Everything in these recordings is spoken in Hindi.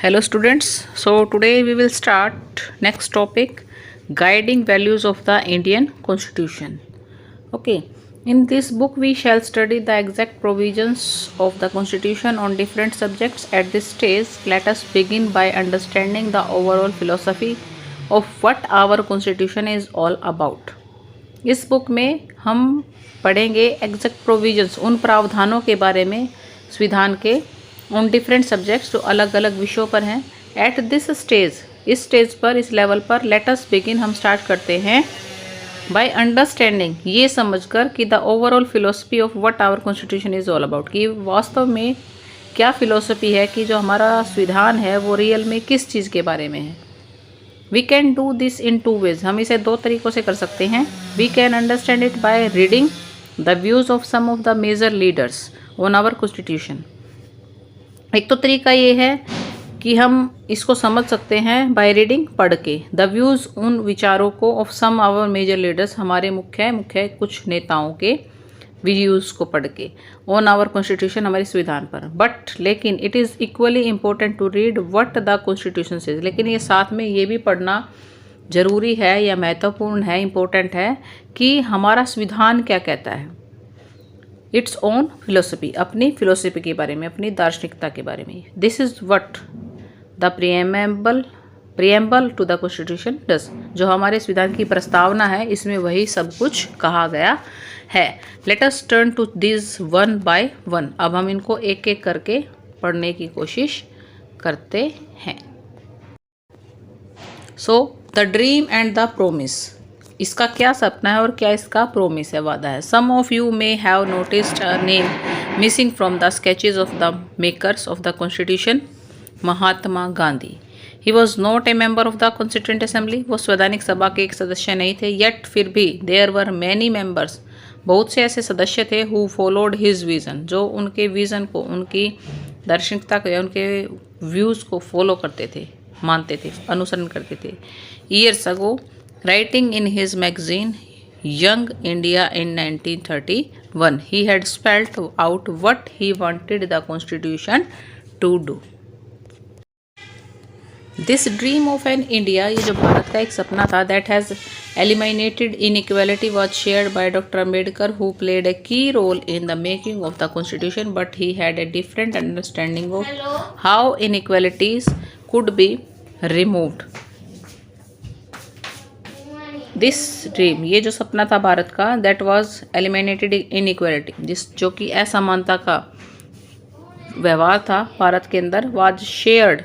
Hello students, so today we will start next topic, guiding values of the Indian Constitution. Okay, in this book we shall study the exact provisions of the Constitution on different subjects. At this stage, let us begin by understanding the overall philosophy of what our Constitution is all about. इस बुक में हम पढ़ेंगे एग्जैक्ट प्रोविजंस, उन प्रावधानों के बारे में संविधान के ऑन डिफरेंट सब्जेक्ट्स जो अलग अलग विषयों पर हैं. एट दिस स्टेज, इस स्टेज पर, इस लेवल पर लेट अस बिगिन, हम स्टार्ट करते हैं बाय अंडरस्टैंडिंग, ये समझकर कि the overall philosophy of what our constitution is all about, कि वास्तव में क्या फिलोसफी है, कि जो हमारा संविधान है वो रियल में किस चीज़ के बारे में है. We can do this in two ways, हम इसे दो तरीक़ों से कर सकते हैं. We can understand it by reading the views of some of the major leaders on our constitution. एक तो तरीका ये है कि हम इसको समझ सकते हैं बाय रीडिंग, पढ़ के, द व्यूज़, उन विचारों को, of some our major leaders, हमारे मुख्य कुछ नेताओं के व्यूज़ को पढ़ के, ऑन आवर कॉन्स्टिट्यूशन, हमारे संविधान पर. बट लेकिन it is equally important to read what the constitution says, लेकिन ये साथ में ये भी पढ़ना ज़रूरी है या महत्वपूर्ण है, इम्पोर्टेंट है कि हमारा संविधान क्या कहता है. इट्स ओन फिलोसफी, अपनी फिलोसफी के बारे में, अपनी दार्शनिकता के बारे में. This is what the preamble to the constitution does, जो हमारे संविधान की प्रस्तावना है, इसमें वही सब कुछ कहा गया है. Let us turn to this one by one, अब हम इनको एक एक करके पढ़ने की कोशिश करते हैं. So the dream and the promise, इसका क्या सपना है और क्या इसका प्रोमिस है, वादा है. Some of you may have noticed a name missing from the sketches of the makers of the constitution, Mahatma Gandhi. He was not a member of the constituent assembly, वो संवैधानिक सभा के एक सदस्य नहीं थे. येट फिर भी देयर वर मैनी मेंबर्स, बहुत से ऐसे सदस्य थे, हु फॉलोड हिज विज़न, जो उनके विज़न को, उनकी दार्शनिकता को या उनके व्यूज़ को फॉलो करते थे, मानते थे, अनुसरण करते थे. Years ago, writing in his magazine Young India in 1931, he had spelled out what he wanted the constitution to do. This dream of an India, ये जो भारत का एक सपना था, that has eliminated inequality, was shared by Dr. Ambedkar, who played a key role in the making of the constitution, but he had a different understanding of how inequalities could be removed. This dream, ये जो सपना था भारत का, दैट वॉज एलिमिनेटेड इनइक्वालिटी, जो कि असमानता का व्यवहार था भारत के अंदर, was shared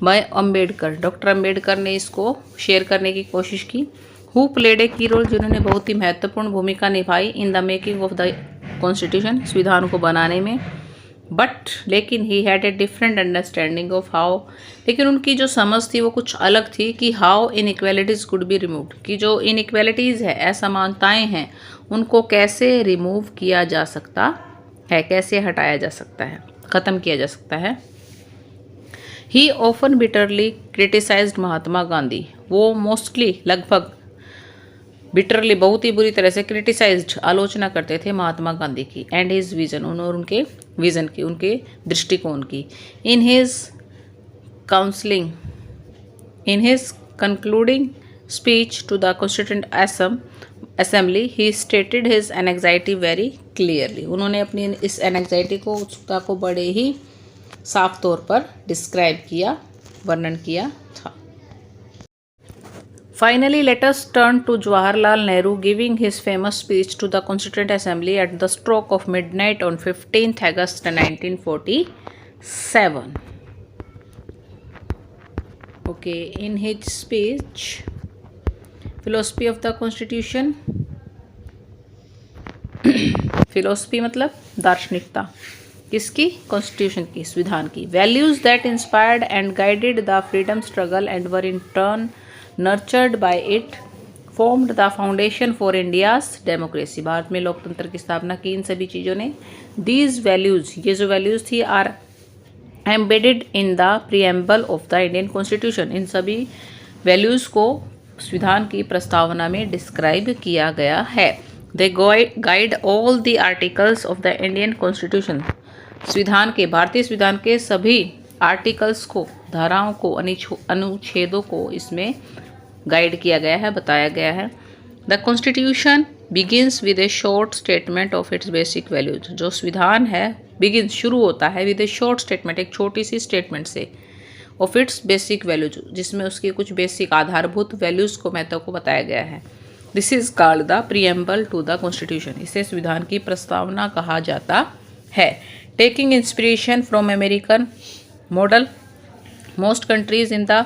by Ambedkar, doctor Ambedkar ने इसको शेयर करने की कोशिश की. हु प्लेड ए की रोल, जिन्होंने बहुत ही महत्वपूर्ण भूमिका निभाई in the making of the constitution, संविधान को बनाने में. बट लेकिन he had a different understanding of how, लेकिन उनकी जो समझ थी वो कुछ अलग थी कि how inequalities could be removed, कि जो इनइक्वालिटीज़ है, असमानताएं हैं, उनको कैसे रिमूव किया जा सकता है, कैसे हटाया जा सकता है, ख़त्म किया जा सकता है. ही often bitterly criticised Mahatma Gandhi, वो मोस्टली, लगभग, बिटरली, बहुत ही बुरी तरह से, क्रिटिसाइज्ड, आलोचना करते थे महात्मा गांधी की, एंड हिज विज़न, और उनके विज़न की, उनके दृष्टिकोण की. In his concluding speech to the constituent assembly, he stated his anxiety very clearly, उन्होंने अपनी इस एनेक्साइटी को, उत्सुकता को बड़े ही साफ तौर पर डिस्क्राइब किया, वर्णन किया था. Finally, let us turn to Jawaharlal Nehru giving his famous speech to the Constituent Assembly at the stroke of midnight on 15th August 1947. Okay, in his speech, philosophy of the Constitution, philosophy मतलब दार्शनिकता, किसकी, कॉन्स्टिट्यूशन की, संविधान की. Values that inspired and guided the freedom struggle and were in turn nurtured by it formed the foundation for India's democracy, Bharat में लोकतंत्र की स्थापना की इन सभी चीज़ों ने. These values, ये जो values थी, are embedded in the preamble of the Indian Constitution, इन सभी values को संविधान की प्रस्तावना में डिस्क्राइब किया गया है. They guide all the articles of the Indian Constitution, संविधान के, भारतीय संविधान के सभी आर्टिकल्स को, धाराओं को, अनुच्छेदों को इसमें गाइड किया गया है, बताया गया है। The constitution begins with A short statement of its basic values. जो संविधान है बिगिन शुरू होता है विद ए शॉर्ट स्टेटमेंट, एक छोटी सी स्टेटमेंट से, ऑफ इट्स बेसिक वैल्यूज, जिसमें उसकी कुछ बेसिक आधारभूत वैल्यूज को, महत्व को बताया गया है। This is called the preamble to the constitution. इसे संविधान की प्रस्तावना कहा जाता है। Taking inspiration from American model, most countries in the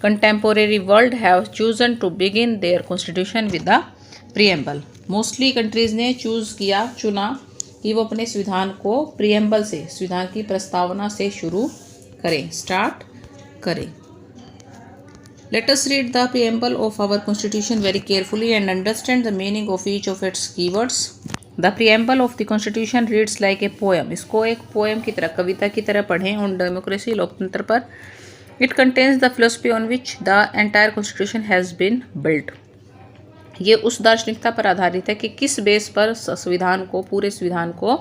contemporary world have chosen to begin their constitution with the preamble। Mostly countries ने चुना कि वो अपने संविधान को प्रीएम्बल से, संविधान की प्रस्तावना से शुरू करें, स्टार्ट करें। Let us read the preamble of our constitution very carefully and understand the meaning of each of its keywords। The preamble of the constitution reads like a poem। इसको एक पोएम की तरह, कविता की तरह पढ़ें ऑन डेमोक्रेसी, लोकतंत्र पर। It contains the philosophy on which the entire constitution has been built। ये उस दार्शनिकता पर आधारित है कि किस बेस पर संविधान को, पूरे संविधान को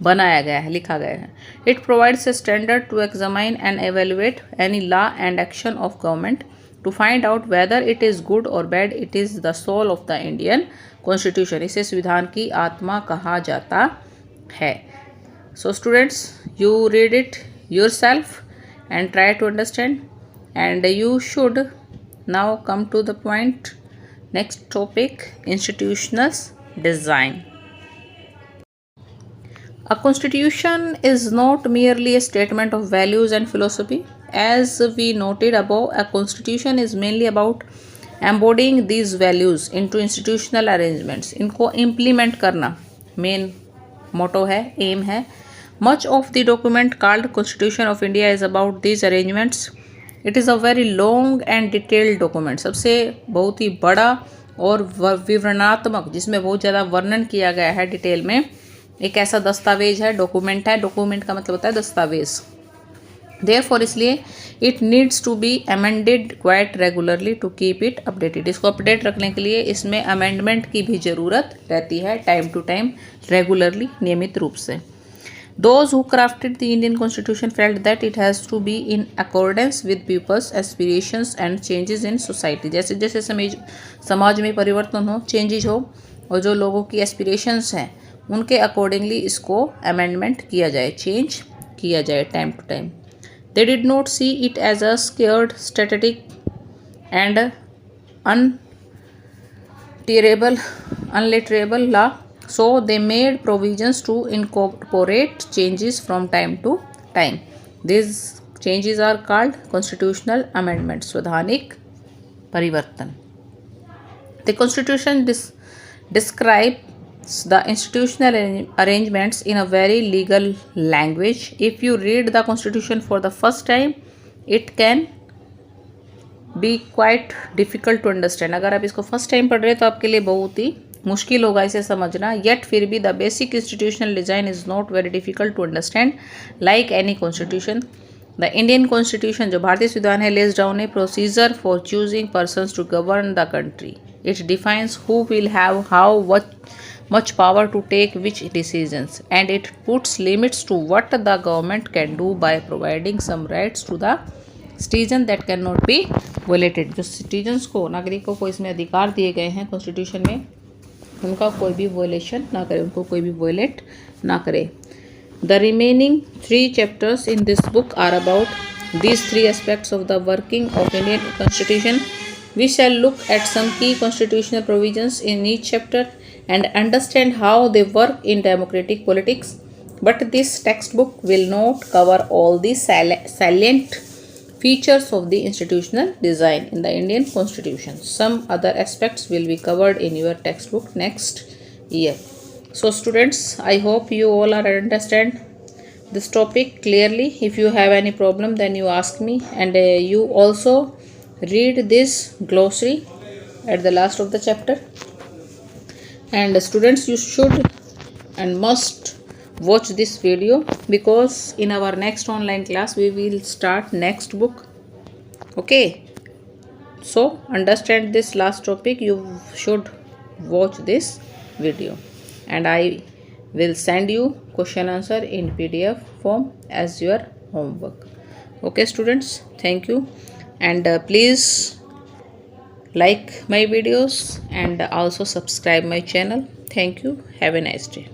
बनाया गया है, लिखा गया है। It provides a standard to examine and evaluate any law and action of government to find out whether it is good or bad। It is the soul of the Indian Constitution। इसे संविधान की आत्मा कहा जाता है। So students, you read it yourself and try to understand, and you should now come to the point, next topic, institutional design। A constitution is not merely a statement of values and philosophy। As we noted above, a constitution is mainly about embodying these values into institutional arrangements। इनको implement करना main motto है, aim है। Much of the document called Constitution of India is about these arrangements। It is a very long and detailed document। सबसे बहुत ही बड़ा और विवरणात्मक, जिसमें बहुत ज़्यादा वर्णन किया गया है डिटेल में, एक ऐसा दस्तावेज है, डॉक्यूमेंट है। डॉक्यूमेंट का मतलब होता है दस्तावेज। Therefore इसलिए it needs to be amended quite regularly to keep it updated। इसको अपडेट रखने के लिए इसमें अमेंडमेंट की भी ज़रूरत रहती है, टाइम टू टाइम, रेगुलरली, नियमित रूप से। Those who crafted the Indian Constitution felt that it has to be in accordance with people's aspirations and changes in society। जैसे जैसे समाज में परिवर्तन हो, चेंजेस हो, और जो लोगों की एस्पिरेशंस हैं उनके अकॉर्डिंगली इसको अमेंडमेंट किया जाए, चेंज किया जाए time to time. They did not see it as a scared, static and unalterable law। So they made provisions to incorporate changes from time to time। These changes are called constitutional amendments। संवैधानिक परिवर्तन। The constitution describes the institutional arrangements in a very legal language। If you read the constitution for the first time, it can be quite difficult to understand। अगर आप इसको फर्स्ट टाइम पढ़ रहे हैं तो आपके लिए बहुत ही मुश्किल होगा इसे समझना। येट फिर भी the basic institutional design is not very difficult to understand like any constitution. The Indian constitution, जो भारतीय संविधान है, lays down a procedure for choosing persons to govern the country. It defines who will have how much power to take which decisions, and it puts limits to what the government can do by providing some rights to the citizen that cannot be violated। जो सिटीजन्स को, नागरिकों को इसमें अधिकार दिए गए हैं कॉन्स्टिट्यूशन में, उनका कोई भी वॉयलेशन ना करे, उनको कोई भी वॉयलेट ना करे। The remaining 3 chapters in this book are about these 3 aspects of the working of Indian Constitution। We shall look at some key constitutional provisions in each chapter and understand how they work in democratic politics। But this textbook will not cover all the salient features of the institutional design in the Indian Constitution। Some other aspects will be covered in your textbook next year। So students, I hope you all are understand this topic clearly। If you have any problem, then you ask me, and you also read this glossary at the last of the chapter। And students, you should and must watch this video, because in our next online class we will start next book। Okay, so understand this last topic, you should watch this video, and I will send you question answer in PDF form as your homework। Okay students, thank you, and please like my videos and also subscribe my channel. Thank you. Have a nice day.